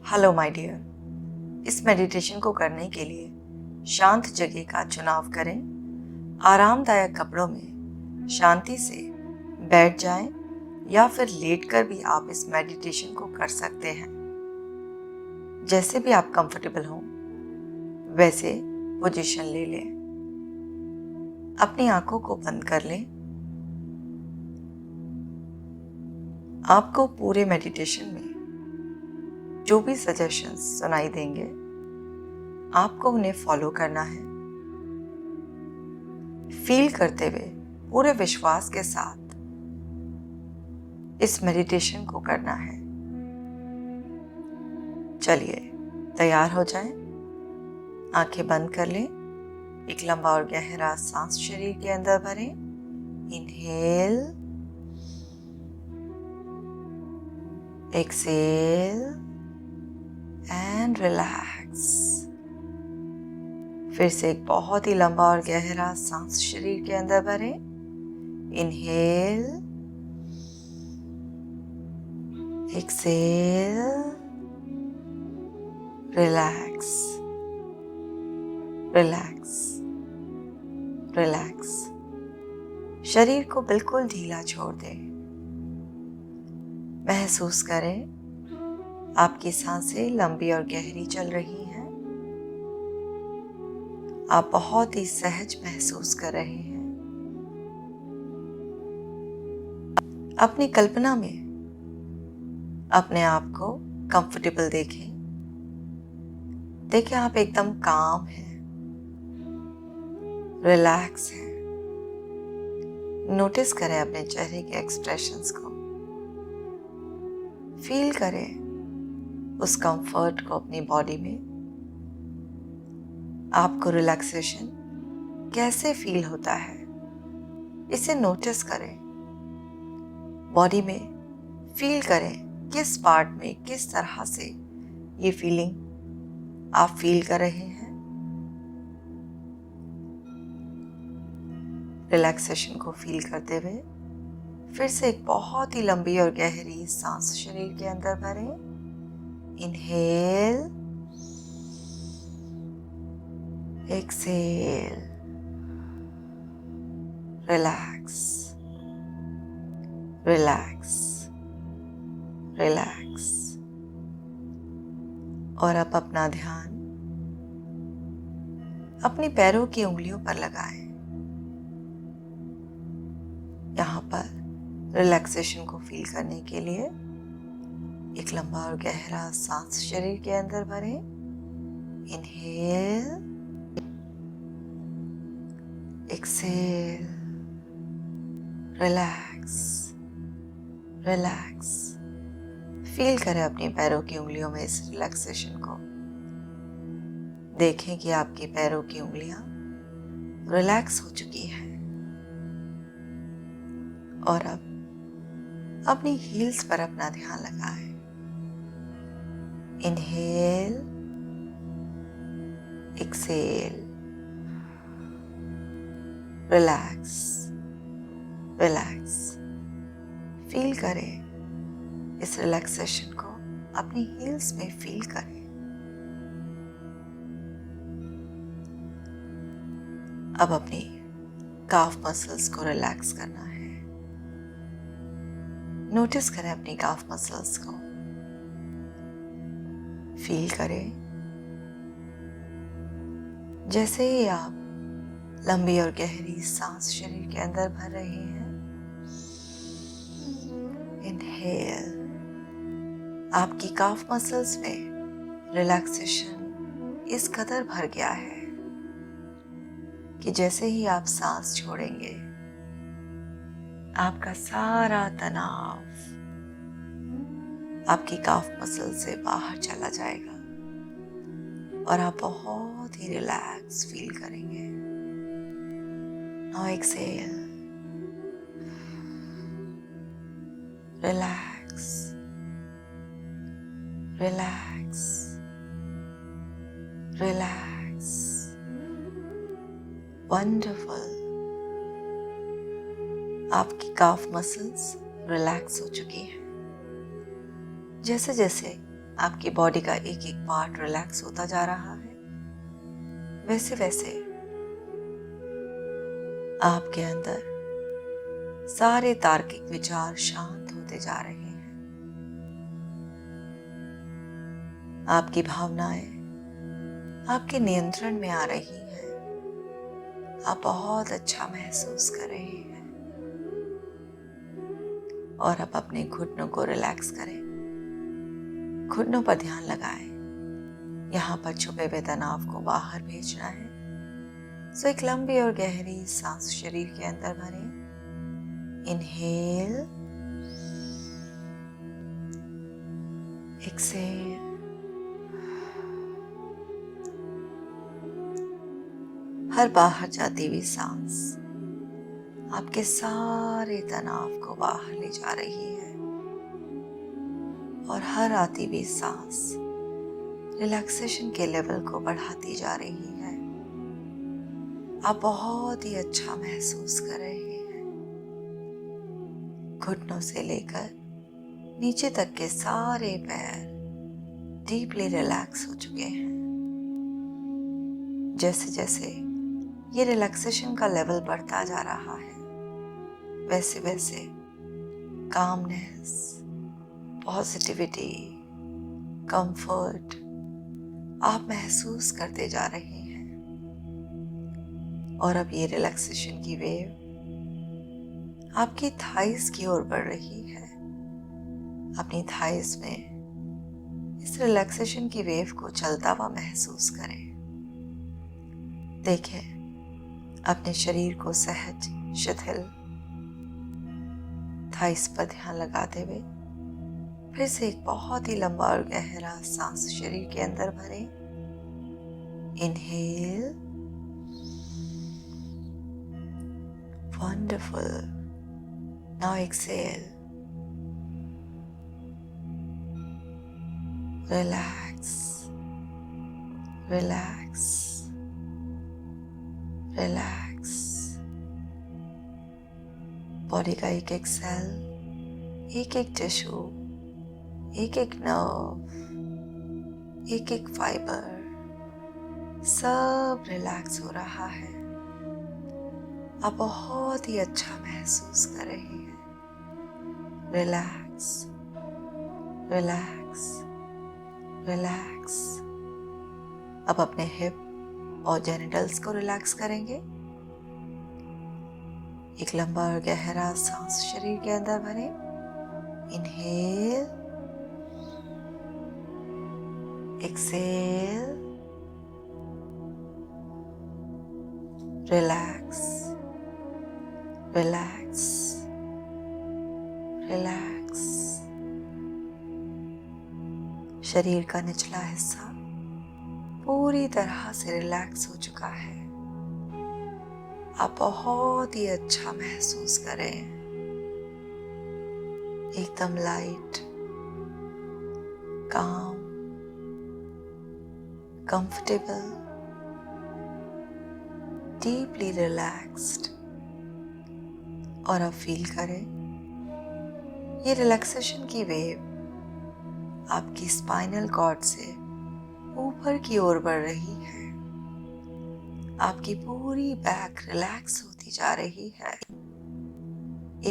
Hello my dear. इस meditation को करने के लिए शांत जगह का चुनाव करें। आरामदायक कपड़ों में शांति से बैठ जाएं या फिर लेटकर भी आप इस मेडिटेशन को कर सकते हैं। जैसे भी आप कंफर्टेबल हों वैसे पोजीशन ले लें। अपनी आंखों को बंद कर लें। आपको पूरे मेडिटेशन में जो भी सजेशंस सुनाई देंगे आपको उन्हें फॉलो करना है। फील करते हुए पूरे विश्वास के साथ इस मेडिटेशन को करना है। चलिए तैयार हो जाएं। आंखें बंद कर लें। एक लंबा और गहरा सांस शरीर के अंदर भरें। Inhale, exhale and relax. फिर से एक बहुत ही लंबा और गहरा सांस शरीर के अंदर भरें। Inhale, exhale, relax, relax, relax. शरीर को बिल्कुल ढीला छोड़ दें। महसूस करें आपकी सांसें लंबी और गहरी चल रही हैं। आप बहुत ही सहज महसूस कर रहे हैं। अपनी कल्पना में अपने आप को कंफर्टेबल देखें। देखें आप एकदम काम हैं, रिलैक्स हैं। नोटिस करें अपने चेहरे के एक्सप्रेशंस को। फील करें उस कंफर्ट को अपनी बॉडी में। आपको रिलैक्सेशन कैसे फील होता है इसे नोटिस करें। बॉडी में फील करें किस पार्ट में किस तरह से ये फीलिंग आप फील कर रहे हैं। रिलैक्सेशन को फील करते हुए फिर से एक बहुत ही लंबी और गहरी सांस शरीर के अंदर भरें। Inhale, exhale, relax, relax, relax. और अब अपना ध्यान अपनी पैरों की उंगलियों पर लगाएं। यहाँ पर रिलैक्सेशन को फील करने के लिए एक लंबा और गहरा सांस शरीर के अंदर भरें। Inhale, exhale, relax, relax. Feel करें अपनी पैरों की उंगलियों में इस रिलैक्सेशन को। देखें कि आपकी पैरों की उंगलियां रिलैक्स हो चुकी हैं। और अब अपनी हील्स पर अपना ध्यान लगाएं। Inhale, exhale, relax, relax. Feel करें इस रिलैक्सेशन को अपनी हील्स में फील करें। अब अपनी काफ मसल्स को रिलैक्स करना है। नोटिस करें अपनी काफ मसल्स को। फील करें जैसे ही आप लंबी और गहरी सांस शरीर के अंदर भर रहे हैं। इनहेल, आपकी काफ मसल्स में रिलैक्सेशन इस कदर भर गया है कि जैसे ही आप सांस छोड़ेंगे आपका सारा तनाव आपकी काफ मसल से बाहर चला जाएगा और आप बहुत ही रिलैक्स फील करेंगे। Now exhale, relax, relax, relax. Wonderful. आपकी काफ मसल्स रिलैक्स हो चुकी हैं। जैसे जैसे आपकी बॉडी का एक एक पार्ट रिलैक्स होता जा रहा है, वैसे वैसे आपके अंदर सारे तार्किक विचार शांत होते जा रहे हैं। आपकी भावनाएं आपके नियंत्रण में आ रही हैं। आप बहुत अच्छा महसूस कर रहे हैं। और अब अपने घुटनों को रिलैक्स करें। घुटनों पर ध्यान लगाएं। यहाँ पर छुपे हुए तनाव को बाहर भेजना है। सो एक लंबी और गहरी सांस शरीर के अंदर भरें। Inhale, exhale. हर बाहर जाती हुई सांस आपके सारे तनाव को बाहर ले जा रही है और हर आती हुई सांस रिलैक्सेशन के लेवल को बढ़ाती जा रही है। आप बहुत ही अच्छा महसूस कर रहे हैं। घुटनों से लेकर नीचे तक के सारे पैर डीपली रिलैक्स हो चुके हैं। जैसे जैसे ये रिलैक्सेशन का लेवल बढ़ता जा रहा है, वैसे वैसे कामनेस, पॉजिटिविटी, कंफर्ट आप महसूस करते जा रहे हैं। और अब ये रिलैक्सेशन की वेव आपकी थाइस की ओर बढ़ रही है। अपनी थाइस में इस रिलैक्सेशन की वेव को चलता हुआ महसूस करें। देखें अपने शरीर को सहज शिथिल। थाइस पर ध्यान लगाते हुए फिर से एक बहुत ही लंबा और गहरा सांस शरीर के अंदर भरें। Inhale, wonderful. Now exhale, relax, relax, relax. Body का एक एक सेल, एक एक टिश्यू, एक एक नर्व, एक एक फाइबर सब रिलैक्स हो रहा है। आप बहुत ही अच्छा महसूस कर रहे हैं। Relax, relax, relax. अब अपने हिप और जेनिटल्स को रिलैक्स करेंगे। एक लंबा और गहरा सांस शरीर के अंदर भरें। Inhale, exhale, relax, relax, relax. शरीर का निचला हिस्सा पूरी तरह से रिलैक्स हो चुका है। आप बहुत ही अच्छा महसूस करें। एकदम लाइट, काम, कंफर्टेबल, डीपली रिलैक्स्ड। और अब फील करें ये रिलैक्सेशन की वेव आपकी स्पाइनल कॉर्ड से ऊपर की ओर बढ़ रही है। आपकी पूरी बैक रिलैक्स होती जा रही है।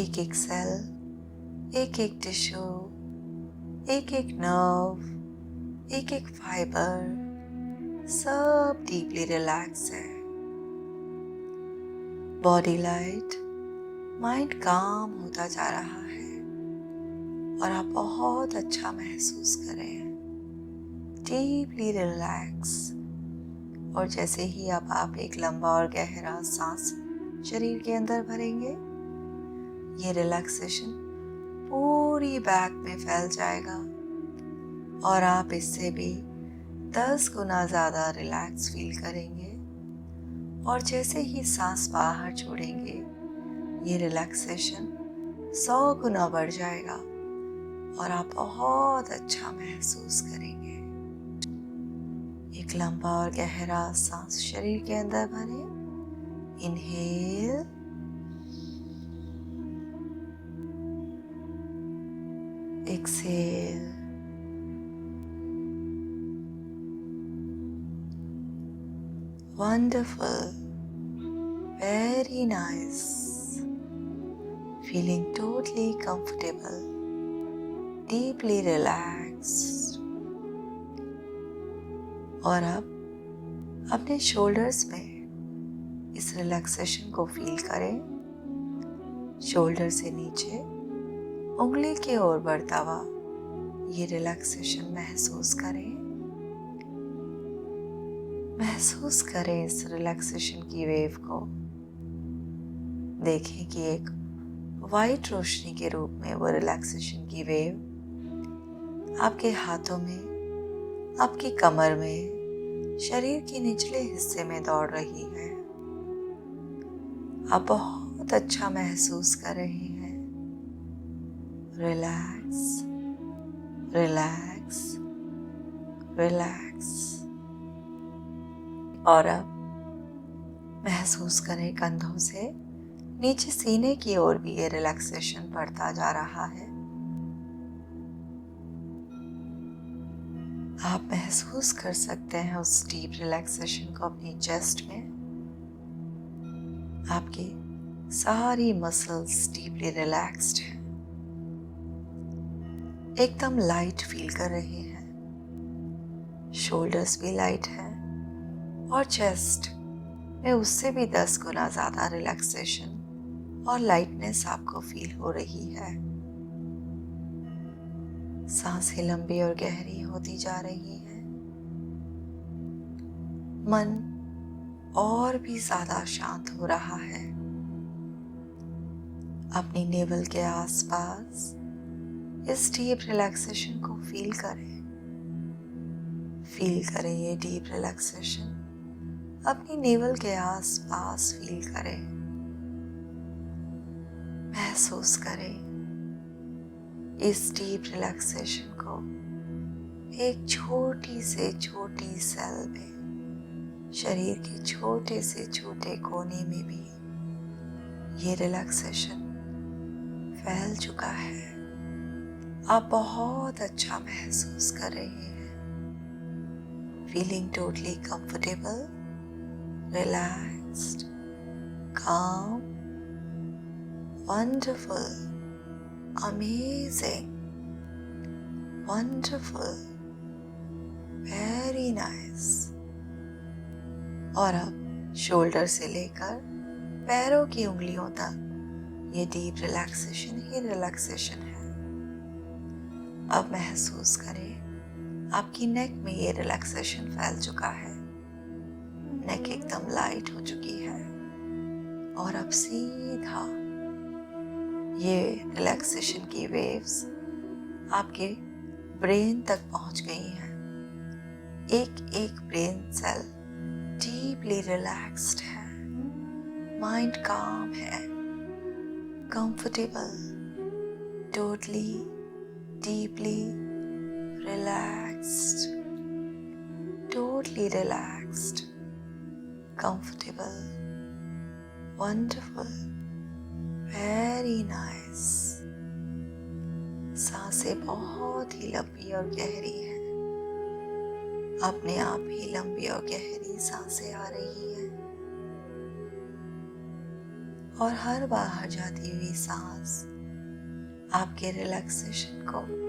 एक एक सेल, एक एक टिश्यू, एक एक नर्व, एक एक फाइबर सब डीपली रिलैक्स है। बॉडी लाइट, माइंड काम होता जा रहा है और आप बहुत अच्छा महसूस कर रहे हैं। Deeply relax. और जैसे ही अब आप एक लंबा और गहरा सांस शरीर के अंदर भरेंगे, ये रिलैक्सेशन पूरी बैक में फैल जाएगा और आप इससे भी 10 गुना ज्यादा रिलैक्स फील करेंगे। और जैसे ही सांस बाहर छोड़ेंगे, ये रिलैक्सेशन 100 गुना बढ़ जाएगा और आप बहुत अच्छा महसूस करेंगे। एक लंबा और गहरा सांस शरीर के अंदर भरें। Inhale, exhale, Wonderful. Very nice. Feeling totally comfortable, deeply relaxed. और अब अपने शोल्डर्स में इस रिलैक्सेशन को फील करें। शोल्डर से नीचे उंगली की ओर बढ़ता हुआ ये रिलैक्सेशन महसूस करें। महसूस करें इस रिलैक्सेशन की वेव को। देखें कि एक वाइट रोशनी के रूप में वो रिलैक्सेशन की वेव आपके हाथों में, आपकी कमर में, शरीर के निचले हिस्से में दौड़ रही है। आप बहुत अच्छा महसूस कर रहे हैं। Relax, relax, relax. और अब महसूस करें कंधों से नीचे सीने की ओर भी ये रिलैक्सेशन बढ़ता जा रहा है। आप महसूस कर सकते हैं उस डीप रिलैक्सेशन को अपनी चेस्ट में। आपकी सारी मसल्स डीपली रिलैक्स्ड हैं, एकदम लाइट फील कर रहे हैं। शोल्डर्स भी लाइट है और चेस्ट में उससे भी 10 गुना ज्यादा रिलैक्सेशन और लाइटनेस आपको फील हो रही है। सांसें लंबी और गहरी होती जा रही हैं। मन और भी ज्यादा शांत हो रहा है। अपनी नेवल के आसपास इस डीप रिलैक्सेशन को फील करें। फील करें ये डीप रिलैक्सेशन अपनी नेवल के आसपास फील करें। महसूस करें इस डीप रिलैक्सेशन को एक छोटी से छोटी सेल में, शरीर के छोटे से छोटे कोने में भी ये रिलैक्सेशन फैल चुका है। आप बहुत अच्छा महसूस कर रहे हैं। Feeling totally comfortable, relaxed, calm, wonderful, amazing, wonderful, very nice। और अब शोल्डर से लेकर पैरों की उंगलियों तक ये डीप रिलैक्सेशन ही रिलैक्सेशन है। अब महसूस करें आपकी नेक में ये रिलैक्सेशन फैल चुका है। नेक एकदम लाइट हो चुकी है और अब सीधा ये रिलैक्सेशन की वेव्स आपके ब्रेन तक पहुंच गई हैं। एक एक ब्रेन सेल डीपली रिलैक्स्ड है, माइंड काम है, comfortable, totally deeply relaxed, totally relaxed, comfortable, wonderful, very nice। सांसें बहुत ही लंबी और गहरी हैं। अपने आप ही लंबी और गहरी सांसें आ रही हैं और हर बाहर जाती हुई सांस आपके रिलैक्सेशन को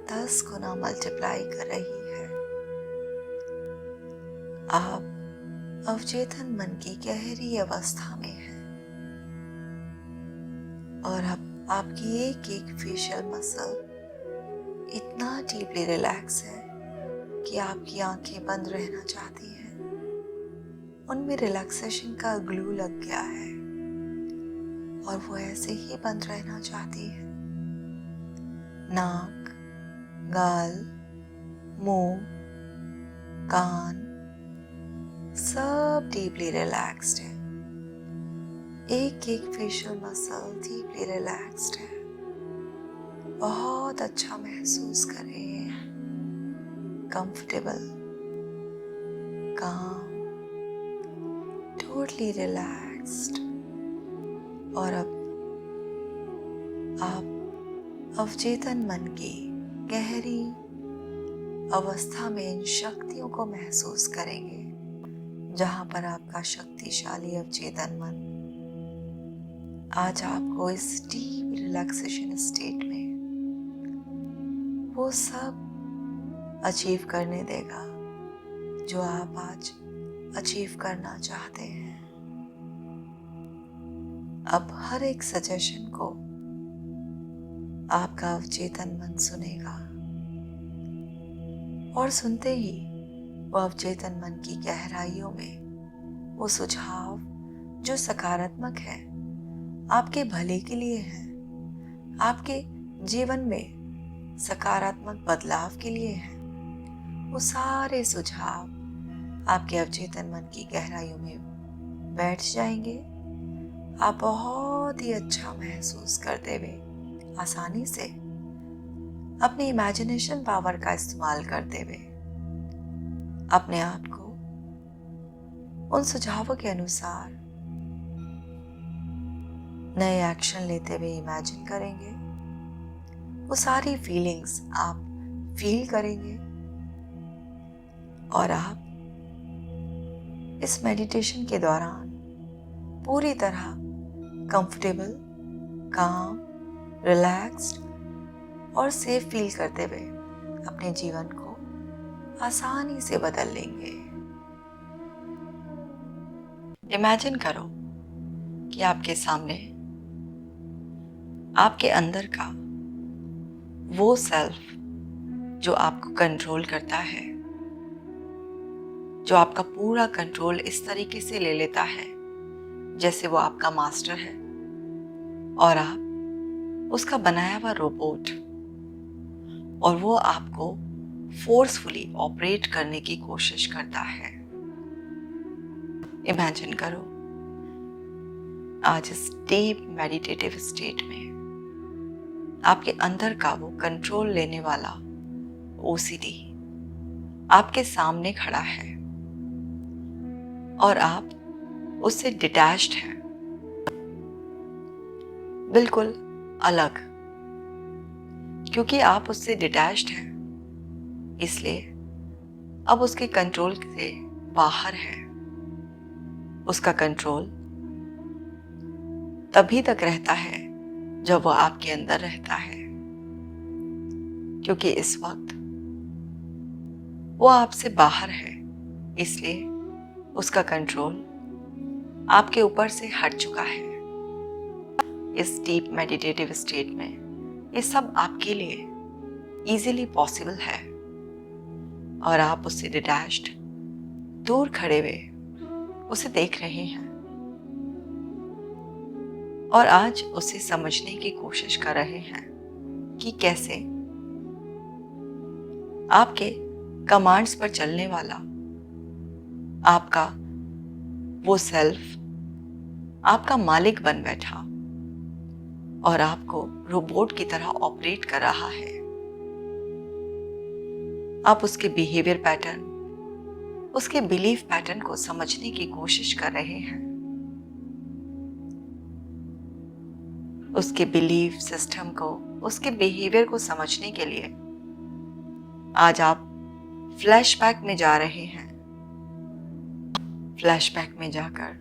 10 गुना मल्टीप्लाई कर रही है। आप अवचेतन मन की गहरी अवस्था में हैं और अब आपकी एक एक फेशियल मसल इतना डीपली रिलैक्स है कि आपकी आंखें बंद रहना चाहती हैं। उनमें रिलैक्सेशन का ग्लू लग गया है और वो ऐसे ही बंद रहना चाहती है। नाक, गाल, मुंह, कान सब डीपली रिलैक्स्ड है। एक एक फेशियल मसल डीपली रिलैक्स्ड है। बहुत अच्छा महसूस कर रहे हैं। कंफर्टेबल, काम, टोटली रिलैक्स्ड। और अब आप अवचेतन मन की गहरी अवस्था में इन शक्तियों को महसूस करेंगे जहां पर आपका शक्तिशाली अवचेतन मन आज आपको इस डीप रिलैक्सेशन स्टेट में वो सब अचीव करने देगा जो आप आज अचीव करना चाहते हैं। अब हर एक सजेशन को आपका अवचेतन मन सुनेगा और सुनते ही वो अवचेतन मन की गहराइयों में वो सुझाव जो सकारात्मक है, आपके भले के लिए है, आपके जीवन में सकारात्मक बदलाव के लिए है, वो सारे सुझाव आपके अवचेतन मन की गहराइयों में बैठ जाएंगे। आप बहुत ही अच्छा महसूस करते हुए आसानी से अपनी इमेजिनेशन पावर का इस्तेमाल करते हुए अपने आप को उन सुझावों के अनुसार नए एक्शन लेते हुए इमेजिन करेंगे। वो सारी फीलिंग्स आप फील करेंगे और आप इस मेडिटेशन के दौरान पूरी तरह कंफर्टेबल, काम, रिलैक्स्ड और सेफ फील करते हुए अपने जीवन को आसानी से बदल लेंगे। इमेजिन करो कि आपके सामने आपके अंदर का वो सेल्फ जो आपको कंट्रोल करता है, जो आपका पूरा कंट्रोल इस तरीके से ले लेता है जैसे वो आपका मास्टर है और आप उसका बनाया हुआ रोबोट, और वो आपको फोर्सफुली ऑपरेट करने की कोशिश करता है। इमेजिन करो आज इस डीप मेडिटेटिव स्टेट में आपके अंदर का वो कंट्रोल लेने वाला ओसीडी आपके सामने खड़ा है और आप उससे डिटैच्ड हैं, बिल्कुल अलग। क्योंकि आप उससे डिटैच्ड हैं इसलिए अब उसके कंट्रोल से बाहर है। उसका कंट्रोल तभी तक रहता है जब वो आपके अंदर रहता है, क्योंकि इस वक्त वो आपसे बाहर है, इसलिए उसका कंट्रोल आपके ऊपर से हट चुका है। इस डीप मेडिटेटिव स्टेट में ये सब आपके लिए इजीली पॉसिबल है और आप उससे डिटैच्ड दूर खड़े हुए उसे देख रहे हैं और आज उसे समझने की कोशिश कर रहे हैं कि कैसे आपके कमांड्स पर चलने वाला आपका वो सेल्फ आपका मालिक बन बैठा और आपको रोबोट की तरह ऑपरेट कर रहा है। आप उसके बिहेवियर पैटर्न, उसके बिलीफ पैटर्न को समझने की कोशिश कर रहे हैं। उसके बिलीफ सिस्टम को, उसके बिहेवियर को समझने के लिए आज आप फ्लैशबैक में जा रहे हैं। फ्लैशबैक में जाकर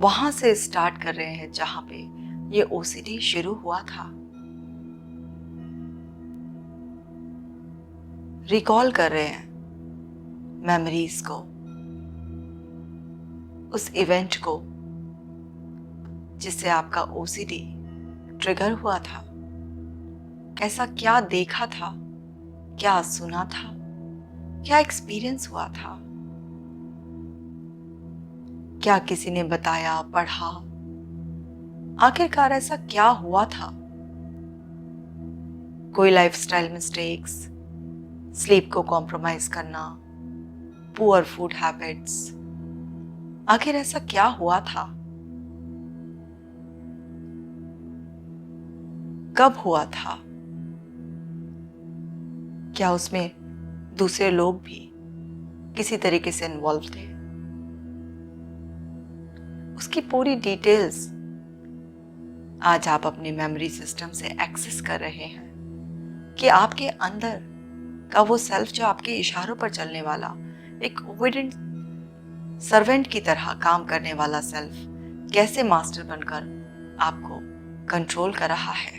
वहां से स्टार्ट कर रहे हैं जहां पे ये ओसीडी शुरू हुआ था। रिकॉल कर रहे हैं मेमोरीज को, उस इवेंट को जिससे आपका ओसीडी ट्रिगर हुआ था। ऐसा क्या देखा था, क्या सुना था, क्या एक्सपीरियंस हुआ था, क्या किसी ने बताया, पढ़ा, आखिरकार ऐसा क्या हुआ था। कोई लाइफस्टाइल मिस्टेक्स, स्लीप को कॉम्प्रोमाइज करना, पुअर फूड हैबिट्स, आखिर ऐसा क्या हुआ था, कब हुआ था, क्या उसमें दूसरे लोग भी किसी तरीके से इन्वॉल्व थे। उसकी पूरी डिटेल्स आज आप अपने मेमोरी सिस्टम से एक्सेस कर रहे हैं कि आपके अंदर का वो सेल्फ जो आपके इशारों पर चलने वाला एक ओबीडिएंट सर्वेंट की तरह काम करने वाला सेल्फ कैसे मास्टर बनकर आपको कंट्रोल कर रहा है।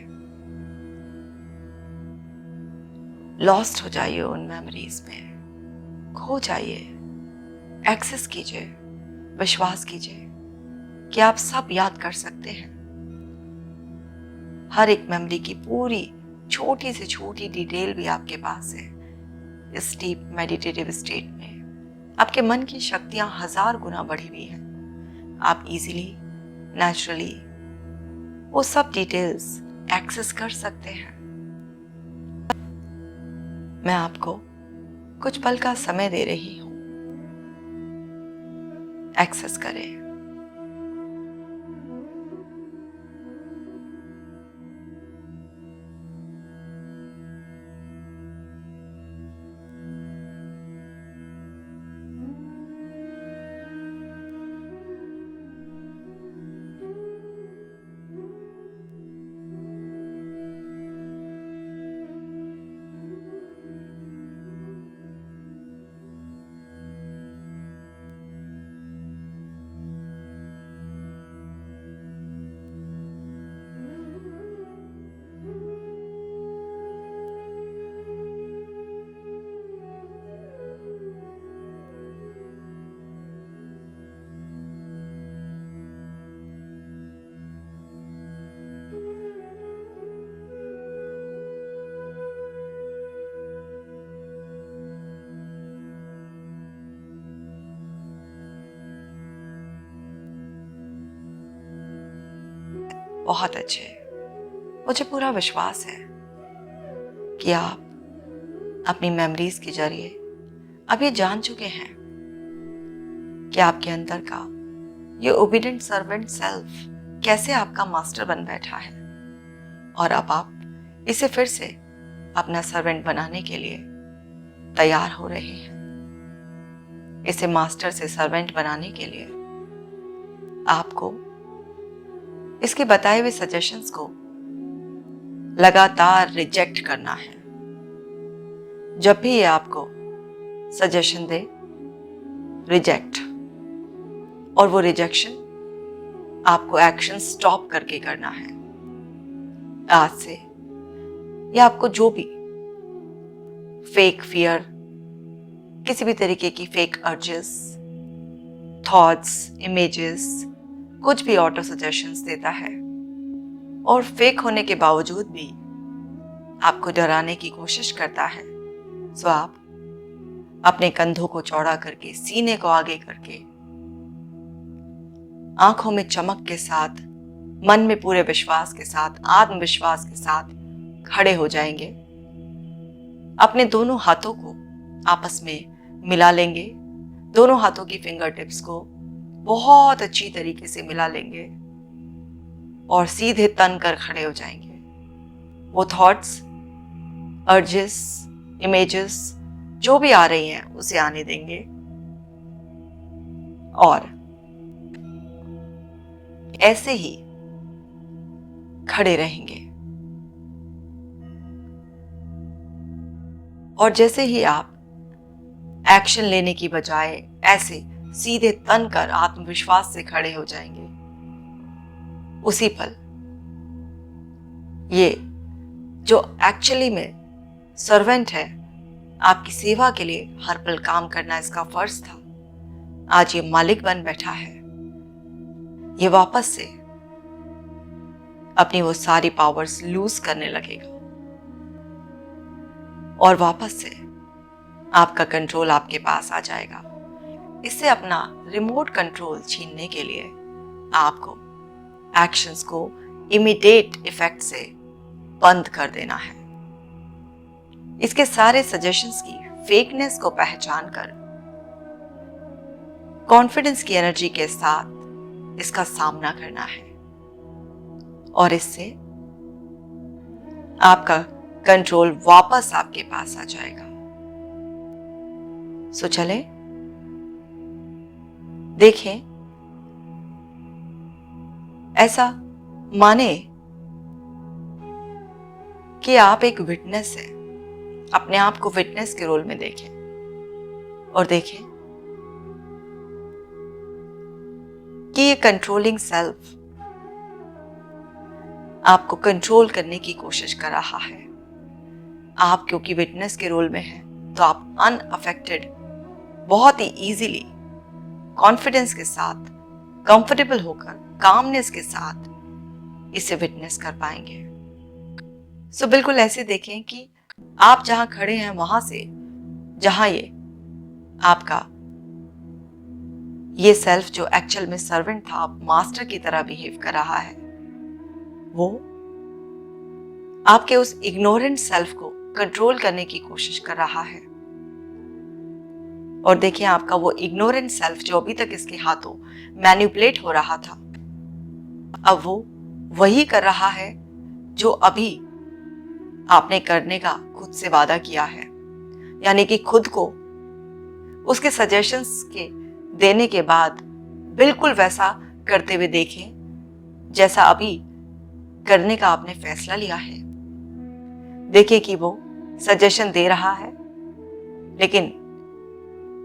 लॉस्ट हो जाइए उन मेमोरीज में, खो जाइए, एक्सेस कीजिए, विश्वास कीजिए कि आप सब याद कर सकते हैं। हर एक मेमोरी की पूरी छोटी से छोटी डिटेल भी आपके पास है। इस डीप मेडिटेटिव स्टेट में आपके मन की शक्तियां 1000 गुना बढ़ी हुई हैं। आप इजीली, नेचुरली वो सब डिटेल्स एक्सेस कर सकते हैं। मैं आपको कुछ पल का समय दे रही हूं, एक्सेस करें। बहुत अच्छे। मुझे पूरा विश्वास है कि आप अपनी मेमोरीज के जरिए अब ये जान चुके हैं कि आपके अंदर का ये ओबीडिएंट सर्वेंट सेल्फ कैसे आपका मास्टर बन बैठा है, और अब आप इसे फिर से अपना सर्वेंट बनाने के लिए तैयार हो रहे हैं। इसे मास्टर से सर्वेंट बनाने के लिए आपको इसके बताए हुए सजेशंस को लगातार रिजेक्ट करना है। जब भी ये आपको सजेशन दे, रिजेक्ट, और वो रिजेक्शन आपको एक्शन स्टॉप करके करना है। आज से ये आपको जो भी फेक फियर, किसी भी तरीके की फेक अर्जेस, थॉट्स, इमेजेस, कुछ भी ऑटो सजेशंस देता है और फेक होने के बावजूद भी आपको डराने की कोशिश करता है, सो आप अपने कंधों को चौड़ा करके, सीने को आगे करके, आंखों में चमक के साथ, मन में पूरे विश्वास के साथ, आत्मविश्वास के साथ खड़े हो जाएंगे। अपने दोनों हाथों को आपस में मिला लेंगे, दोनों हाथों की फिंगर टिप्स को बहुत अच्छी तरीके से मिला लेंगे और सीधे तन कर खड़े हो जाएंगे। वो थॉट्स, अर्जेस, इमेजेस जो भी आ रही हैं उसे आने देंगे और ऐसे ही खड़े रहेंगे। और जैसे ही आप एक्शन लेने की बजाय ऐसे सीधे तन कर आत्मविश्वास से खड़े हो जाएंगे, उसी पल ये जो एक्चुअली में सर्वेंट है, आपकी सेवा के लिए हर पल काम करना इसका फर्ज था, आज ये मालिक बन बैठा है। ये वापस से अपनी वो सारी पावर्स लूज करने लगेगा और वापस से आपका कंट्रोल आपके पास आ जाएगा। इससे अपना रिमोट कंट्रोल छीनने के लिए आपको एक्शंस को इमीडिएट इफेक्ट से बंद कर देना है। इसके सारे सजेशंस की फेकनेस को पहचान कर कॉन्फिडेंस की एनर्जी के साथ इसका सामना करना है और इससे आपका कंट्रोल वापस आपके पास आ जाएगा। सो चले देखें, ऐसा माने कि आप एक विटनेस हैं, अपने आप को विटनेस के रोल में देखें और देखें कि ये कंट्रोलिंग सेल्फ आपको कंट्रोल करने की कोशिश कर रहा है। आप क्योंकि विटनेस के रोल में हैं, तो आप अनअफेक्टेड बहुत ही इजीली कॉन्फिडेंस के साथ, कंफर्टेबल होकर, कामनेस के साथ इसे विटनेस कर पाएंगे। सो बिल्कुल ऐसे देखें कि आप जहां खड़े हैं वहां से, जहां ये आपका ये सेल्फ जो एक्चुअल में सर्वेंट था, मास्टर की तरह बिहेव कर रहा है, वो आपके उस इग्नोरेंट सेल्फ को कंट्रोल करने की कोशिश कर रहा है। और देखिए, आपका वो इग्नोरेंट सेल्फ जो अभी तक इसके हाथों मैनिपुलेट हो रहा था, अब वो वही कर रहा है जो अभी आपने करने का खुद से वादा किया है। यानी कि खुद को उसके सजेशंस के देने के बाद बिल्कुल वैसा करते हुए देखें जैसा अभी करने का आपने फैसला लिया है। देखिए कि वो सजेशन दे रहा है, लेकिन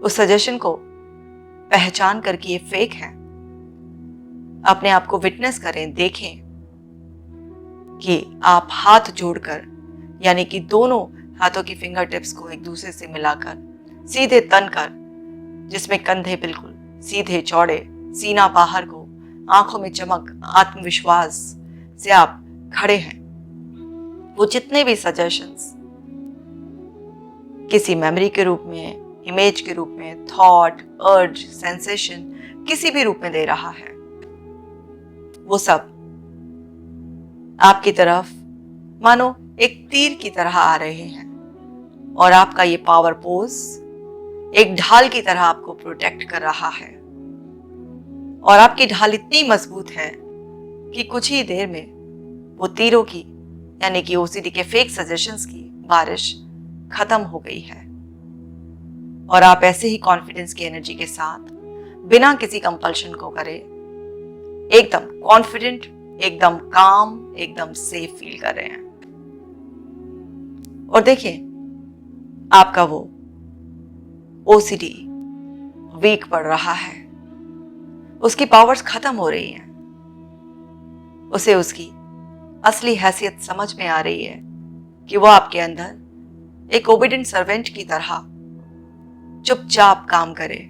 उस सजेशन को पहचान करके ये फेक है। अपने आप को विटनेस करें, देखें कि आप हाथ जोड़कर, यानी कि दोनों हाथों की फिंगर टिप्स को एक दूसरे से मिलाकर सीधे तन कर, जिसमें कंधे बिल्कुल सीधे चौड़े, सीना बाहर को, आंखों में चमक, आत्मविश्वास से आप खड़े हैं। वो जितने भी सजेशंस किसी मेमोरी के रूप में, इमेज के रूप में, थॉट, अर्ज, सेंसेशन किसी भी रूप में दे रहा है, वो सब आपकी तरफ मानो एक तीर की तरह आ रहे हैं। और आपका ये पावर पोज एक ढाल की तरह आपको प्रोटेक्ट कर रहा है। और आपकी ढाल इतनी मजबूत है कि कुछ ही देर में वो तीरों की, यानी कि ओसीडी के फेक सजेशंस की बारिश खत्म हो गई है। और आप ऐसे ही कॉन्फिडेंस की एनर्जी के साथ, बिना किसी कंपल्शन को करे, एकदम कॉन्फिडेंट, एकदम काम, एकदम सेफ फील कर रहे हैं। और देखिए, आपका वो ओसीडी वीक पड़ रहा है, उसकी पावर्स खत्म हो रही हैं, उसे उसकी असली हैसियत समझ में आ रही है कि वो आपके अंदर एक ओबीडिएंट सर्वेंट की तरह चुपचाप काम करे।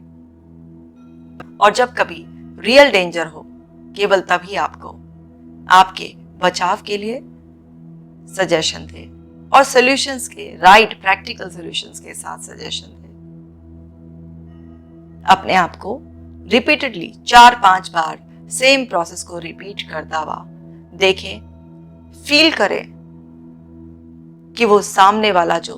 और जब कभी रियल डेंजर हो, केवल तभी आपको आपके बचाव के लिए सजेशन दे, और सॉल्यूशंस के, राइट प्रैक्टिकल सॉल्यूशंस के साथ सजेशन दे। अपने आप को रिपीटेडली 4-5 बार सेम प्रोसेस को रिपीट करता हुआ देखें, फील करें कि वो सामने वाला जो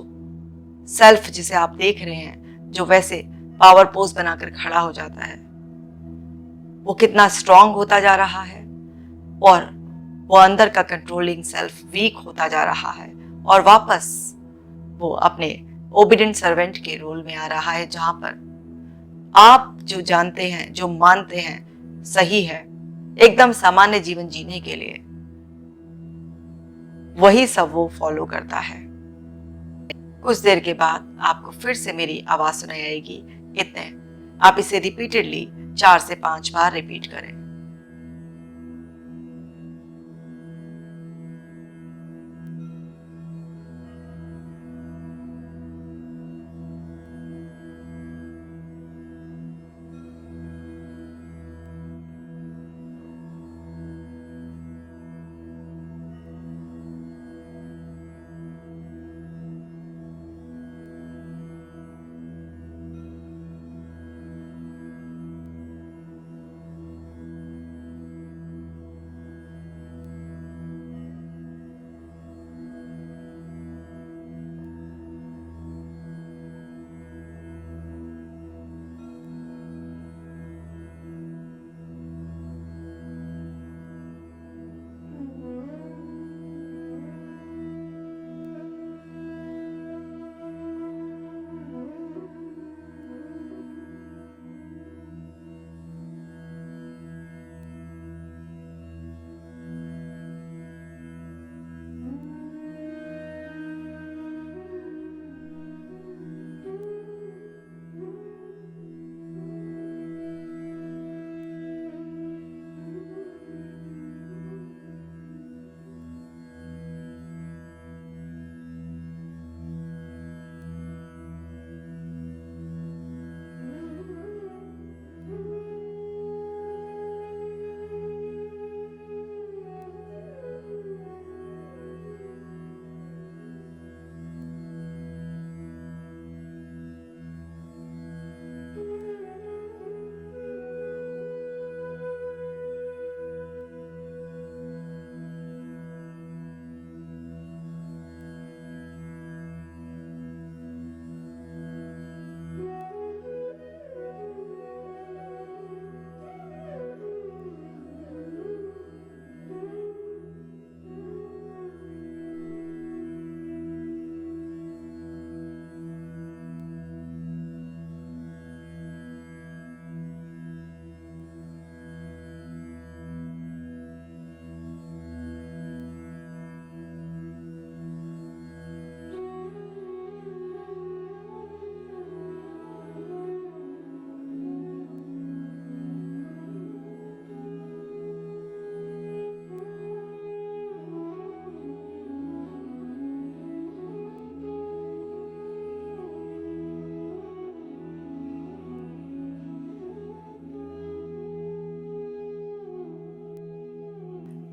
सेल्फ जिसे आप देख रहे हैं, जो वैसे पावर पोज बनाकर खड़ा हो जाता है, वो कितना स्ट्रांग होता जा रहा है, और वो अंदर का कंट्रोलिंग सेल्फ वीक होता जा रहा है, और वापस वो अपने ओबीडिएंट सर्वेंट के रोल में आ रहा है, जहां पर आप जो जानते हैं, जो मानते हैं सही है, एकदम सामान्य जीवन जीने के लिए, वही सब वो फॉलो करता है। कुछ देर के बाद आपको फिर से मेरी आवाज सुनाई आएगी। इतने आप इसे रिपीटेडली 4 से 5 बार रिपीट करें।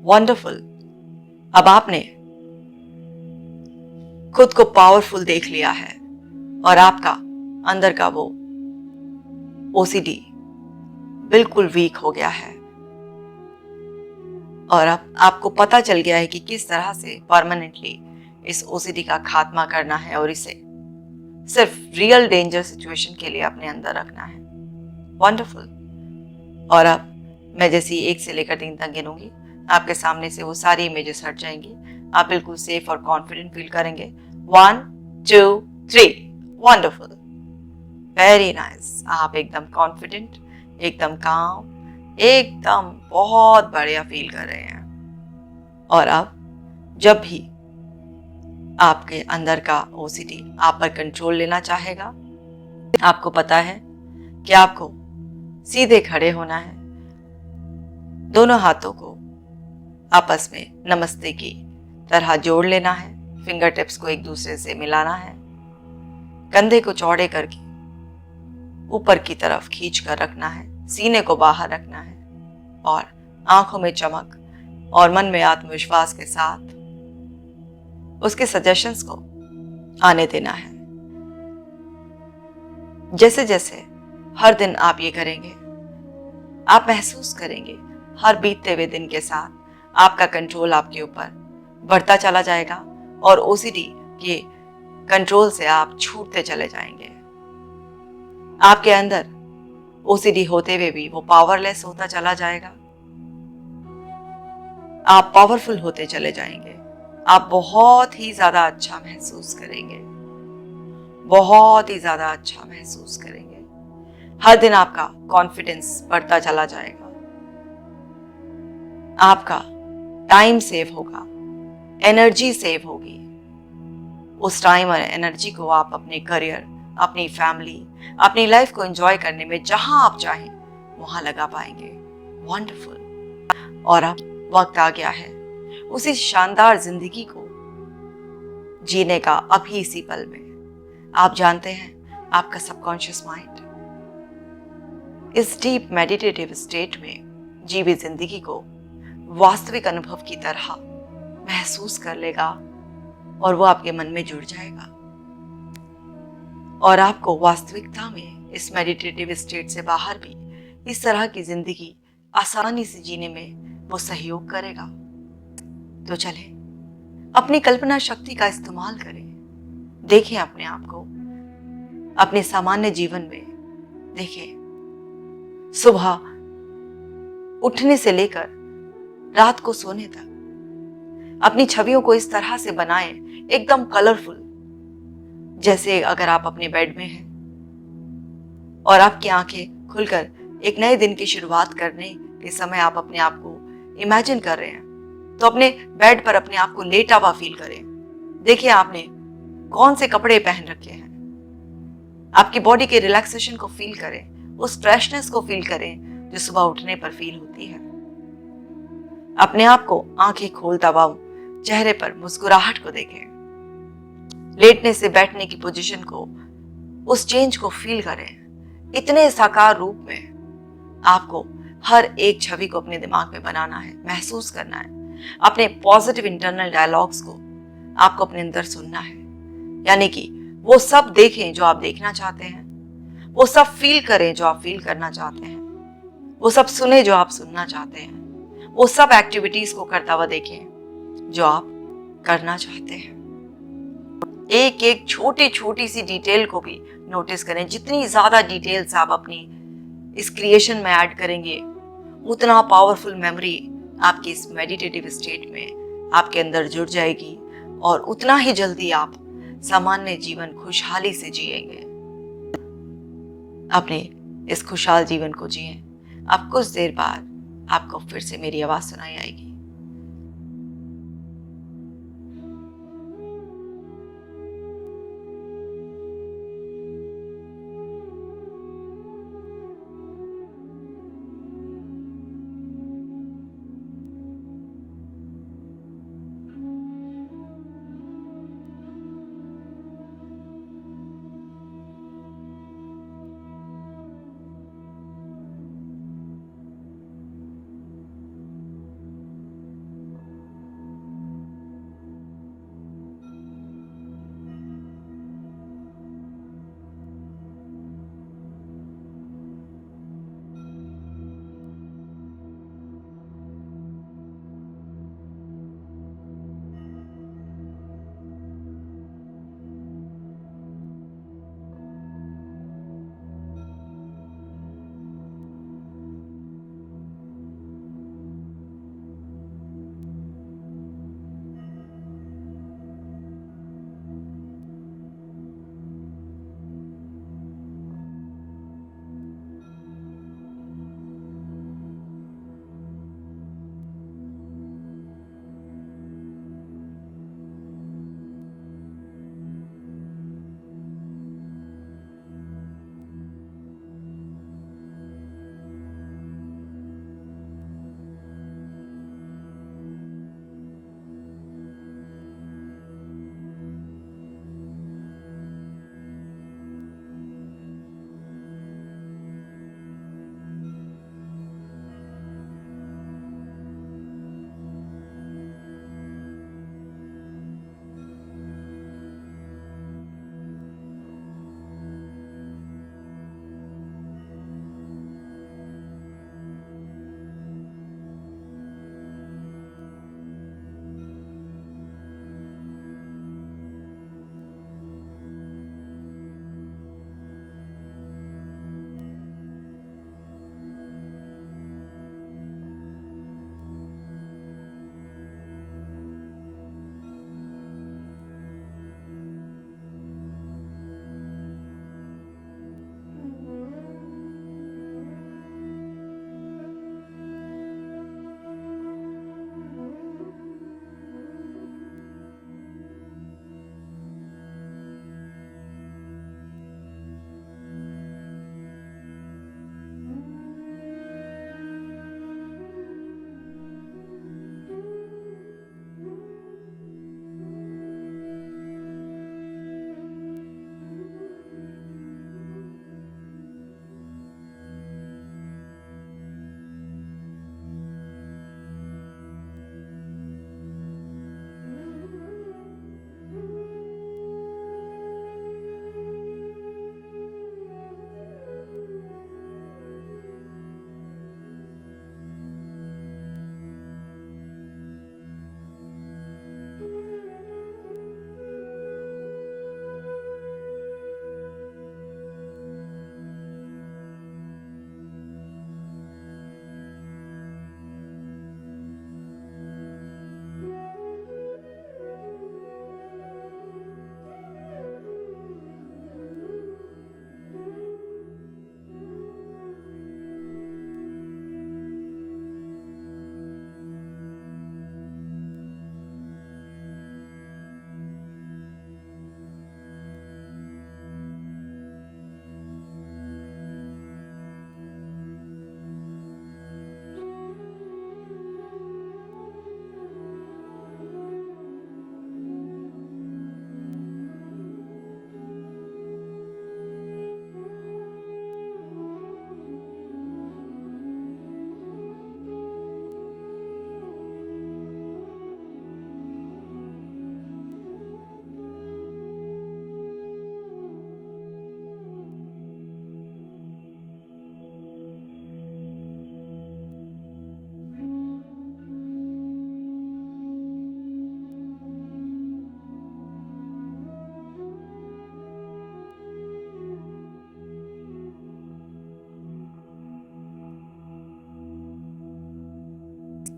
वंडरफुल। अब आपने खुद को पावरफुल देख लिया है और आपका अंदर का वो ओसीडी बिल्कुल वीक हो गया है और अब आपको पता चल गया है कि किस तरह से परमानेंटली इस ओसीडी का खात्मा करना है और इसे सिर्फ रियल डेंजर सिचुएशन के लिए अपने अंदर रखना है। वंडरफुल। और अब मैं जैसे 1 से लेकर 3 तक गिनूंगी, आपके सामने से वो सारी इमेजेस हट जाएंगी। आप बिल्कुल सेफ और कॉन्फिडेंट फील करेंगे। 1 2 3। Wonderful, very nice. आप एकदम कॉन्फिडेंट, एकदम काम, एकदम बहुत बढ़िया फील कर रहे हैं। और अब जब भी आपके अंदर का ओसीडी आप पर कंट्रोल लेना चाहेगा, आपको पता है कि आपको सीधे खड़े होना है, दोनों हाथों को आपस में नमस्ते की तरह जोड़ लेना है, फिंगर टिप्स को एक दूसरे से मिलाना है, कंधे को चौड़े करके ऊपर की तरफ खींच कर रखना है, सीने को बाहर रखना है और आंखों में चमक और मन में आत्मविश्वास के साथ उसके सजेशंस को आने देना है। जैसे जैसे हर दिन आप ये करेंगे, आप महसूस करेंगे हर बीतते हुए दिन के साथ आपका कंट्रोल आपके ऊपर बढ़ता चला जाएगा और ओसीडी के कंट्रोल से आप छूटते चले जाएंगे। आपके अंदर ओसीडी होते हुए भी वो पावरलेस होता चला जाएगा। आप पावरफुल होते चले जाएंगे। आप बहुत ही ज्यादा अच्छा महसूस करेंगे, बहुत ही ज्यादा अच्छा महसूस करेंगे। हर दिन आपका कॉन्फिडेंस बढ़ता चला जाएगा, आपका टाइम सेव होगा, एनर्जी सेव होगी। उस टाइम और एनर्जी को आप अपने करियर, अपनी फैमिली, अपनी लाइफ को एंजॉय करने में जहां आप चाहें वहां लगा पाएंगे। वंडरफुल। और अब वक्त आ गया है उसी शानदार जिंदगी को जीने का अभी इसी पल में। आप जानते हैं आपका सबकॉन्शियस माइंड इस डीप मेडिटेटिव स्टेट में जीवी जिंदगी को वास्तविक अनुभव की तरह महसूस कर लेगा और वो आपके मन में जुड़ जाएगा और आपको वास्तविकता में इस मेडिटेटिव स्टेट से बाहर भी इस तरह की जिंदगी आसानी से जीने में वो सहयोग करेगा। तो चले अपनी कल्पना शक्ति का इस्तेमाल करें, देखें अपने आप को अपने सामान्य जीवन में। देखें सुबह उठने से लेकर रात को सोने तक अपनी छवियों को इस तरह से बनाएं एकदम कलरफुल, जैसे अगर आप अपने बेड में हैं और आपकी आंखें खुलकर एक नए दिन की शुरुआत करने के समय आप अपने आप को इमेजिन कर रहे हैं, तो अपने बेड पर अपने आप को लेटा हुआ फील करें। देखिए आपने कौन से कपड़े पहन रखे हैं, आपकी बॉडी के रिलैक्सेशन को फील करें, उस फ्रेशनेस को फील करें जो सुबह उठने पर फील होती है। अपने आप को आंखें खोलता हुआ चेहरे पर मुस्कुराहट को देखें। लेटने से बैठने की पोजीशन को, उस चेंज को फील करें। इतने साकार रूप में आपको हर एक छवि को अपने दिमाग में बनाना है, महसूस करना है। अपने पॉजिटिव इंटरनल डायलॉग्स को आपको अपने अंदर सुनना है, यानी कि वो सब देखें जो आप देखना चाहते हैं, वो सब फील करें जो आप फील करना चाहते हैं, वो सब सुने जो आप सुनना चाहते हैं, वो सब एक्टिविटीज को करता हुआ देखें जो आप करना चाहते हैं। एक एक छोटी छोटी सी डिटेल को भी नोटिस करें। जितनी ज्यादा डिटेल्स आप अपनी इस क्रिएशन में ऐड करेंगे, उतना पावरफुल मेमोरी आपकी इस मेडिटेटिव स्टेट में आपके अंदर जुड़ जाएगी और उतना ही जल्दी आप सामान्य जीवन खुशहाली से जिएंगे। अपने इस खुशहाल जीवन को जिए। अब कुछ देर बाद आपको फिर से मेरी आवाज सुनाई आएगी।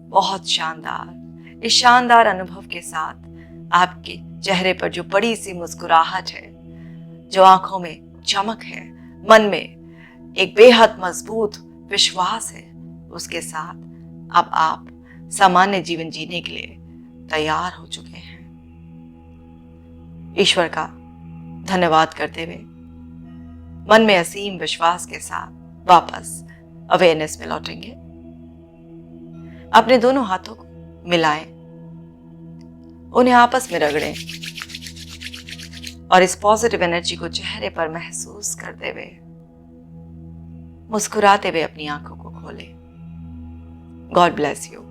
बहुत शानदार। इस शानदार अनुभव के साथ आपके चेहरे पर जो बड़ी सी मुस्कुराहट है, जो आंखों में चमक है, मन में एक बेहद मजबूत विश्वास है, उसके साथ अब आप सामान्य जीवन जीने के लिए तैयार हो चुके हैं। ईश्वर का धन्यवाद करते हुए मन में असीम विश्वास के साथ वापस अवेयरनेस में लौटेंगे। अपने दोनों हाथों को मिलाएं, उन्हें आपस में रगड़ें और इस पॉजिटिव एनर्जी को चेहरे पर महसूस करते हुए मुस्कुराते हुए अपनी आंखों को खोलें। God bless you.